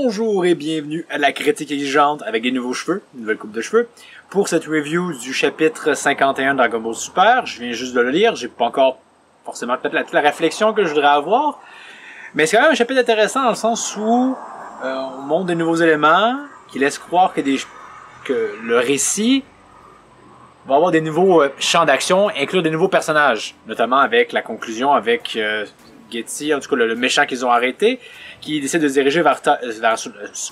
Bonjour et bienvenue à la critique exigeante avec des nouveaux cheveux, une nouvelle coupe de cheveux. Pour cette review du chapitre 51 de Dragon Ball Super, je viens juste de le lire, j'ai pas encore forcément peut-être toute la réflexion que je voudrais avoir. Mais c'est quand même un chapitre intéressant dans le sens où on montre des nouveaux éléments qui laissent croire que le récit va avoir des nouveaux champs d'action, inclure des nouveaux personnages, notamment avec la conclusion avec Getty, en tout cas le méchant qu'ils ont arrêté, qui décide de se diriger vers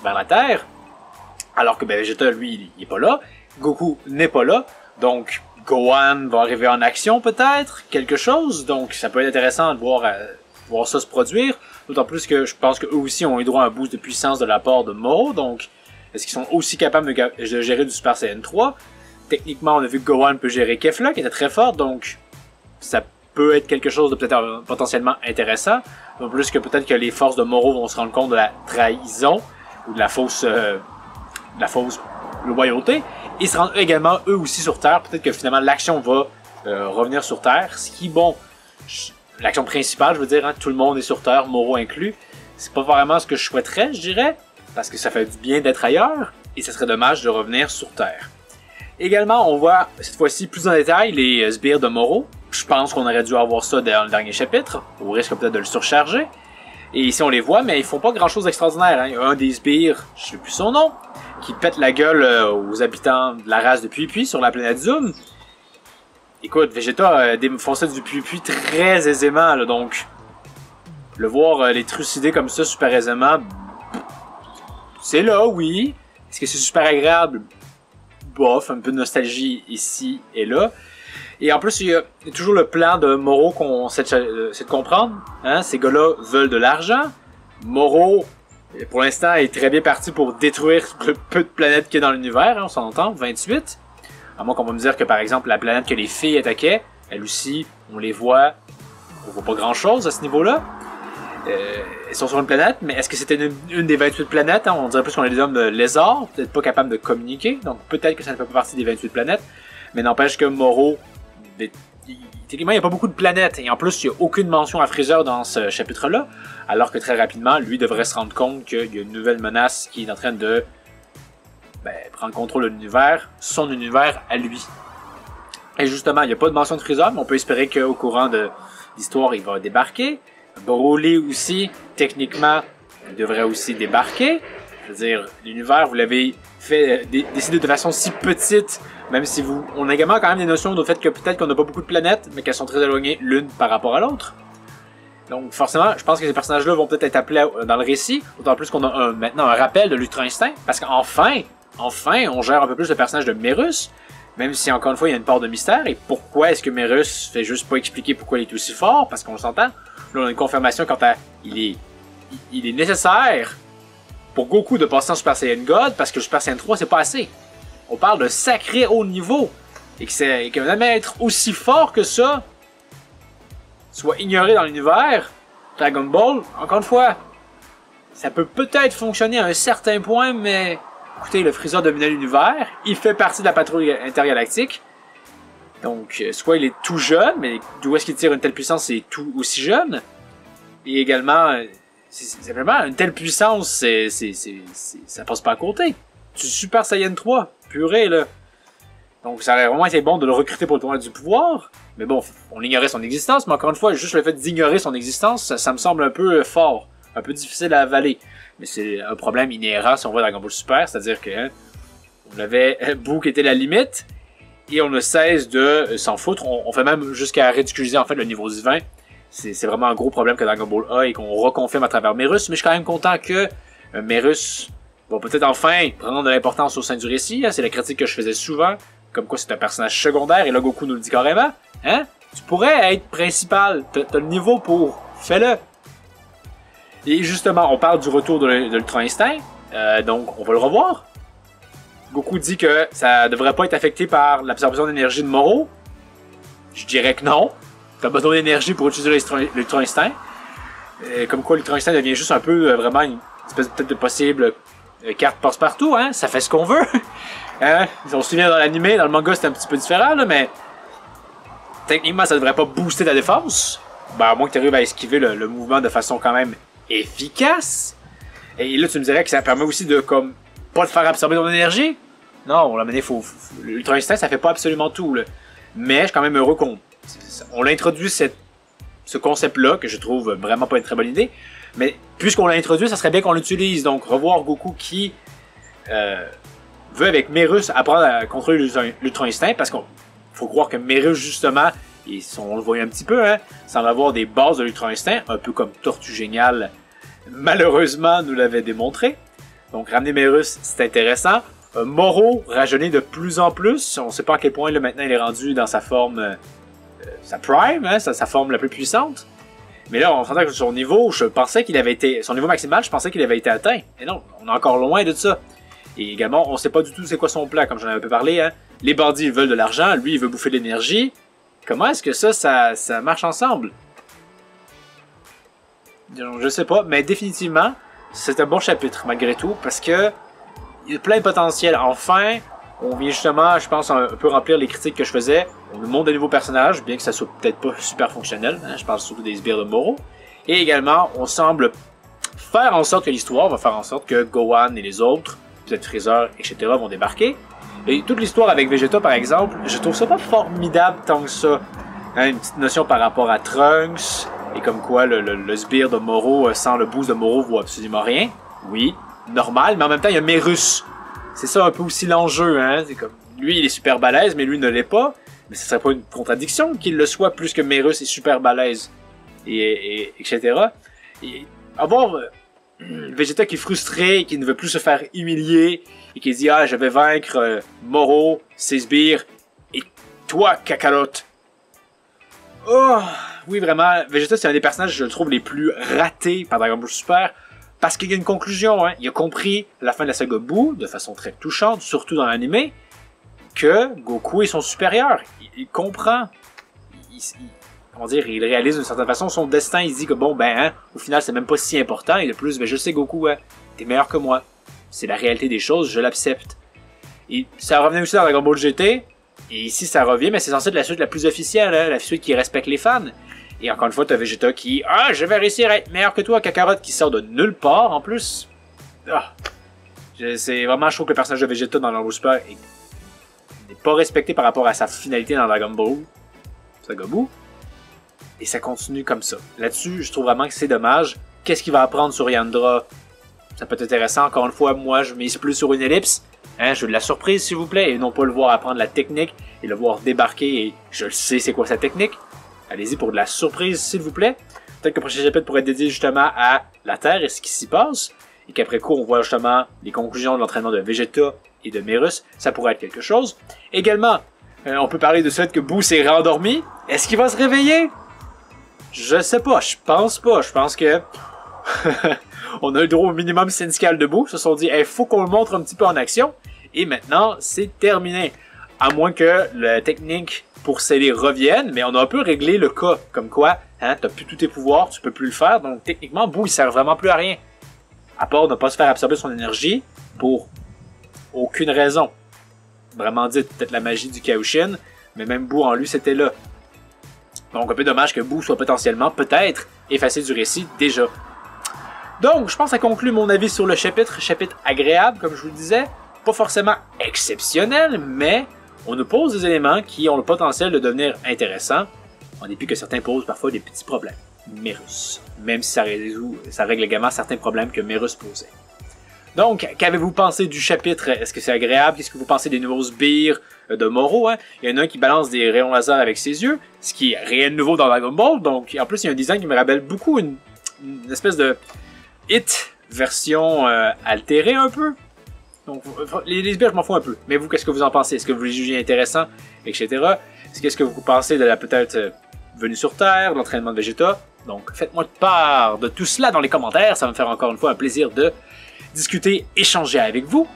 la Terre, alors que Vegeta, lui, il est pas là. Goku n'est pas là, donc Gohan va arriver en action peut-être, quelque chose, donc ça peut être intéressant de voir ça se produire, d'autant plus que je pense qu'eux aussi ont eu droit à un boost de puissance de la part de Moro, donc est-ce qu'ils sont aussi capables de gérer du Super Saiyan 3? Techniquement, on a vu que Gohan peut gérer Kefla, qui était très fort, donc ça peut être quelque chose de peut-être potentiellement intéressant. En plus que peut-être que les forces de Moro vont se rendre compte de la trahison ou de la fausse loyauté et se rendre également eux aussi sur Terre. Peut-être que finalement l'action va revenir sur Terre, ce qui, bon, l'action principale, je veux dire, hein, tout le monde est sur Terre, Moro inclus. C'est pas vraiment ce que je souhaiterais, je dirais, parce que ça fait du bien d'être ailleurs et ce serait dommage de revenir sur Terre. Également, on voit cette fois-ci plus en détail les sbires de Moro. Je pense qu'on aurait dû avoir ça dans le dernier chapitre, au risque peut-être de le surcharger. Et ici on les voit, mais ils font pas grand-chose d'extraordinaire. Hein. Il y a un des sbires, je sais plus son nom, qui pète la gueule aux habitants de la race de Puy-Puy sur la planète Zoom. Écoute, Vegeta a défoncé du Puy-Puy très aisément, là, donc le voir les trucider comme ça super aisément, c'est là, oui. Est-ce que c'est super agréable? Bof, un peu de nostalgie ici et là. Et en plus, il y a toujours le plan de Moro qu'on essaie de comprendre. Hein? Ces gars-là veulent de l'argent. Moro, pour l'instant, est très bien parti pour détruire le peu de planètes qu'il y a dans l'univers. Hein, on s'en entend, 28. À moins qu'on va me dire que, par exemple, la planète que les filles attaquaient, elle aussi, on les voit. On voit pas grand-chose à ce niveau-là. Ils sont sur une planète, mais est-ce que c'était une des 28 planètes? Hein? On dirait plus qu'on est des hommes lézards, peut-être pas capables de communiquer. Donc peut-être que ça ne fait pas partie des 28 planètes. Mais n'empêche que Moro... Techniquement, il n'y a pas beaucoup de planètes, et en plus, il n'y a aucune mention à Freezer dans ce chapitre-là, alors que très rapidement, lui devrait se rendre compte qu'il y a une nouvelle menace qui est en train de prendre contrôle de l'univers, son univers à lui. Et justement, il n'y a pas de mention de Freezer, mais on peut espérer qu'au courant de l'histoire, il va débarquer. Broly aussi, techniquement, il devrait aussi débarquer. Je veux dire, l'univers, vous l'avez fait décider de façon si petite, même si on a également quand même des notions du fait que peut-être qu'on n'a pas beaucoup de planètes, mais qu'elles sont très éloignées l'une par rapport à l'autre. Donc forcément, je pense que ces personnages-là vont peut-être être appelés dans le récit, d'autant plus qu'on a maintenant un rappel de l'Ultra Instinct, parce qu'enfin, on gère un peu plus le personnage de Merus, même si encore une fois il y a une part de mystère, et pourquoi est-ce que Merus fait juste pas expliquer pourquoi il est aussi fort, parce qu'on s'entend, là on a une confirmation quant à il est nécessaire pour Goku de passer en Super Saiyan God, parce que Super Saiyan 3 c'est pas assez. On parle de sacré haut niveau, et qu'un être aussi fort que ça soit ignoré dans l'univers, Dragon Ball, encore une fois, ça peut peut-être fonctionner à un certain point, mais écoutez, le Freezer dominait l'univers, il fait partie de la patrouille intergalactique, donc soit il est tout jeune, mais d'où est-ce qu'il tire une telle puissance, c'est tout aussi jeune, et également, simplement, une telle puissance, ça passe pas à côté. Du Super Saiyan 3, purée, là. Donc ça aurait vraiment été bon de le recruter pour le tournoi du pouvoir, mais bon, on ignorait son existence, mais encore une fois, juste le fait d'ignorer son existence, ça me semble un peu fort, un peu difficile à avaler. Mais c'est un problème inhérent si on voit Dragon Ball Super, c'est-à-dire que on avait Boo qui était la limite, et on ne cesse de s'en foutre, on fait même jusqu'à ridiculiser en fait le niveau divin. C'est vraiment un gros problème que Dragon Ball a et qu'on reconfirme à travers Merus, mais je suis quand même content que Merus va peut-être enfin prendre de l'importance au sein du récit, hein, c'est la critique que je faisais souvent, comme quoi c'est un personnage secondaire, et là Goku nous le dit carrément, hein? Tu pourrais être principal, t'as le niveau pour, fais-le! Et justement, on parle du retour de l'Ultra Instinct, donc on va le revoir. Goku dit que ça devrait pas être affecté par l'absorption d'énergie de Moro. Je dirais que non. T'as besoin d'énergie pour utiliser l'Ultra Instinct. Comme quoi l'Ultra Instinct devient juste un peu vraiment une espèce peut-être de possible carte passe-partout, hein? Ça fait ce qu'on veut. Hein? On se souvient dans l'anime, dans le manga c'était un petit peu différent, là, mais techniquement ça devrait pas booster ta défense. Ben, à moins que tu arrives à esquiver le mouvement de façon quand même efficace. Et là, tu me dirais que ça permet aussi de, comme, pas de faire absorber ton énergie. Non, la manière, l'Ultra Instinct, ça fait pas absolument tout, là. Mais je suis quand même heureux on l'a introduit ce concept-là, que je trouve vraiment pas une très bonne idée. Mais puisqu'on l'a introduit, ça serait bien qu'on l'utilise. Donc, revoir Goku qui veut, avec Merus, apprendre à contrôler l'Ultra Instinct, parce qu'on faut croire que Merus, justement, on le voit un petit peu, hein, semble avoir des bases de l'Ultra Instinct, un peu comme Tortue Géniale, malheureusement, nous l'avait démontré. Donc, ramener Merus, c'est intéressant. Moro rajeunit de plus en plus. On ne sait pas à quel point, là, maintenant, il est rendu dans sa forme, sa prime, hein, sa forme la plus puissante. Mais là, on s'entend que son niveau, son niveau maximal, je pensais qu'il avait été atteint. Et non, on est encore loin de ça. Et également, on ne sait pas du tout c'est quoi son plan, comme j'en avais un peu parlé, hein. Les bandits, ils veulent de l'argent, lui, il veut bouffer de l'énergie. Comment est-ce que ça marche ensemble? Je sais pas, mais définitivement, c'est un bon chapitre, malgré tout, parce que il y a plein de potentiel. Enfin, on vient justement, je pense, un peu remplir les critiques que je faisais. On nous montre de nouveaux personnages, bien que ça soit peut-être pas super fonctionnel. Hein, je parle surtout des sbires de Moro. Et également, on semble faire en sorte que l'histoire va faire en sorte que Gohan et les autres, peut-être Freezer, etc., vont débarquer. Et toute l'histoire avec Vegeta, par exemple, je trouve ça pas formidable tant que ça. Hein, une petite notion par rapport à Trunks, et comme quoi le sbire de Moro, sans le boost de Moro, vaut absolument rien. Oui, normal, mais en même temps, il y a Merus. C'est ça un peu aussi l'enjeu, hein. C'est comme, lui, il est super balèze, mais lui ne l'est pas. Mais ce serait pas une contradiction qu'il le soit plus que Merus est super balèze. Etc. Et avoir Vegeta qui est frustré, qui ne veut plus se faire humilier, et qui dit « Ah, je vais vaincre Moro, ses sbires, et toi, Kakarot. » Oh, oui, vraiment, Vegeta, c'est un des personnages, je le trouve, les plus ratés par Dragon Ball Super, parce qu'il y a une conclusion, hein. Il a compris à la fin de la saga Boo, de façon très touchante, surtout dans l'anime, que Goku est son supérieur. Il comprend. Comment dire, il réalise d'une certaine façon son destin. Il se dit que bon, ben, hein, au final, c'est même pas si important. Et de plus, ben, je sais, Goku, hein, t'es meilleur que moi. C'est la réalité des choses, je l'accepte. Et ça revenait aussi dans Dragon Ball GT. Et ici, ça revient, mais c'est censé être la suite la plus officielle, hein, la suite qui respecte les fans. Et encore une fois, t'as Vegeta qui, ah, je vais réussir à être meilleur que toi, Kakarot, qui sort de nulle part, en plus. Ah. C'est vraiment, je trouve que le personnage de Vegeta dans Dragon Ball Super n'est pas respecté par rapport à sa finalité dans Dragon Ball Saga Boo. Et ça continue comme ça. Là-dessus, je trouve vraiment que c'est dommage. Qu'est-ce qu'il va apprendre sur Yandra? Ça peut être intéressant. Encore une fois, moi, je mise plus sur une ellipse. Hein, je veux de la surprise, s'il vous plaît, et non pas le voir apprendre la technique et le voir débarquer et je le sais c'est quoi sa technique. Allez-y pour de la surprise, s'il vous plaît. Peut-être que le prochain chapitre pourrait être dédié justement à la Terre et ce qui s'y passe. Et qu'après coup, on voit justement les conclusions de l'entraînement de Vegeta et de Merus. Ça pourrait être quelque chose. Également, on peut parler de ce fait que Boo s'est rendormi. Est-ce qu'il va se réveiller? Je sais pas, je pense pas. Je pense que on a le droit au minimum syndical de Boo. Ils se sont dit, il faut qu'on le montre un petit peu en action. Et maintenant, c'est terminé. À moins que la technique pour sceller revienne, mais on a un peu réglé le cas. Comme quoi, hein, t'as plus tous tes pouvoirs, tu peux plus le faire. Donc techniquement, Boo, il sert vraiment plus à rien. À part ne pas se faire absorber son énergie pour aucune raison. Vraiment dit, peut-être la magie du Kaioshin, mais même Boo en lui, c'était là. Donc un peu dommage que Boo soit potentiellement, peut-être, effacé du récit déjà. Donc, je pense que ça conclut mon avis sur le chapitre. Chapitre agréable, comme je vous le disais. Pas forcément exceptionnel, mais on nous pose des éléments qui ont le potentiel de devenir intéressants, en dépit que certains posent parfois des petits problèmes. Merus. Même si ça règle également certains problèmes que Merus posait. Donc, qu'avez-vous pensé du chapitre? Est-ce que c'est agréable? Qu'est-ce que vous pensez des nouveaux sbires de Moro? Hein? Il y en a un qui balance des rayons laser avec ses yeux, ce qui est rien de nouveau dans Dragon Ball. Donc, en plus, il y a un design qui me rappelle beaucoup une espèce de Hit version altérée un peu. Donc, les sbires, je m'en fous un peu. Mais vous, qu'est-ce que vous en pensez? Est-ce que vous les jugez intéressants? Etc. Qu'est-ce que vous pensez de la peut-être venue sur Terre, de l'entraînement de Vegeta? Donc, faites-moi part de tout cela dans les commentaires. Ça va me faire encore une fois un plaisir de discuter, échanger avec vous.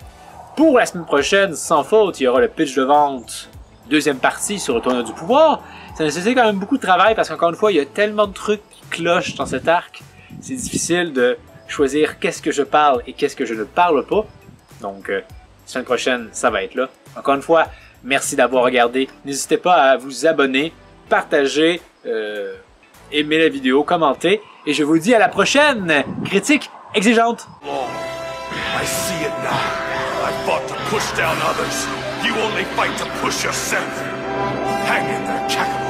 Pour la semaine prochaine, sans faute, il y aura le pitch de vente, deuxième partie sur le tournoi du pouvoir. Ça nécessite quand même beaucoup de travail parce qu'encore une fois, il y a tellement de trucs qui clochent dans cet arc. C'est difficile de choisir qu'est-ce que je parle et qu'est-ce que je ne parle pas. Donc, la semaine prochaine, ça va être là. Encore une fois, merci d'avoir regardé. N'hésitez pas à vous abonner, partager, aimer la vidéo, commenter. Et je vous dis à la prochaine! Critique exigeante. I see it now. I fought to push down others. You only fight to push yourself. Hang in there, Kakarot.